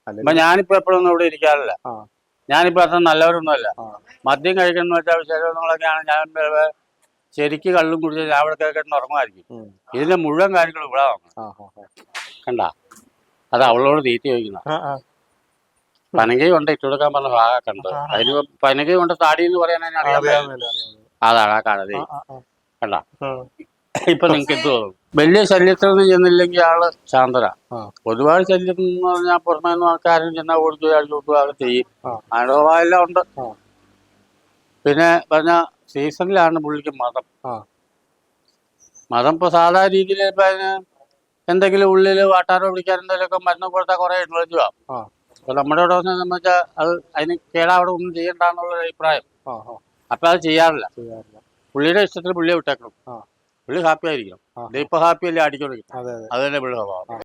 അപ്പൊ ഞാനിപ്പോ എപ്പോഴൊന്നും ഇവിടെ ഇരിക്കാറില്ല. ഞാനിപ്പോ അത്ര നല്ലവരൊന്നുമല്ല. മദ്യം കഴിക്കുന്ന വെച്ചാൽ ശരീരങ്ങളൊക്കെയാണ്. ഞാൻ ശരിക്ക് കള്ളും കുടിച്ച് രാവിലെ കിടന്ന് ഉറങ്ങുമായിരിക്കും. ഇതിന്റെ മുഴുവൻ കാര്യങ്ങളും ഇവിടെ കണ്ട. അത് അവളോട് തീറ്റി ചോദിക്കുന്ന പനകൈ കൊണ്ട് ഇട്ട് കൊടുക്കാൻ പറഞ്ഞ ഭാഗമൊക്കെ അതിന് പനകൈ കൊണ്ട് താടി എന്ന് പറയാൻ അറിയാൻ. അതാണ് ആ കാണതേ കണ്ട. ഇപ്പൊ നിങ്ങക്ക് എന്ത് തോന്നും? വലിയ ശല്യത്തിനൊന്നും ചെന്നില്ലെങ്കിൽ ആള് ശാന്തര. ഒരുപാട് ശല്യം എന്ന് പറഞ്ഞാൽ പുറമേ നിന്ന് ആൾക്കാരും ചെന്നാൽ ഓടിച്ചു അടിച്ചോട്ടുക ചെയ്യും. അനുഭവമെല്ലാം ഉണ്ട്. പിന്നെ പറഞ്ഞ സീസണിലാണ് പുള്ളിക്ക് മതം. മതം ഇപ്പൊ സാധാരണ രീതിയിൽ ഇപ്പൊ അതിന് എന്തെങ്കിലും ഉള്ളില് വാട്ടാനോ പിടിക്കാൻ എന്തെങ്കിലുമൊക്കെ മരുന്ന് കൊടുത്താൽ കുറെ ഇൻഫ്ലുവൻസ് ആവും. അപ്പൊ നമ്മുടെ ഇവിടെ വന്ന് സംബന്ധിച്ചാൽ അത് അതിന് കേടാ അവിടെ ഒന്നും ചെയ്യണ്ടെന്നുള്ളൊരു അഭിപ്രായം. അപ്പൊ അത് ചെയ്യാറില്ല. പുള്ളിയുടെ ഇഷ്ടത്തിന് പുള്ളിയെ വിട്ടേക്കണം. പുള്ളി ഹാപ്പി ആയിരിക്കണം. ഇപ്പൊ ഹാപ്പി അല്ലേ അടിച്ചോണ്ടിരിക്കും. അത് തന്നെ പുള്ളി സ്വഭാവം.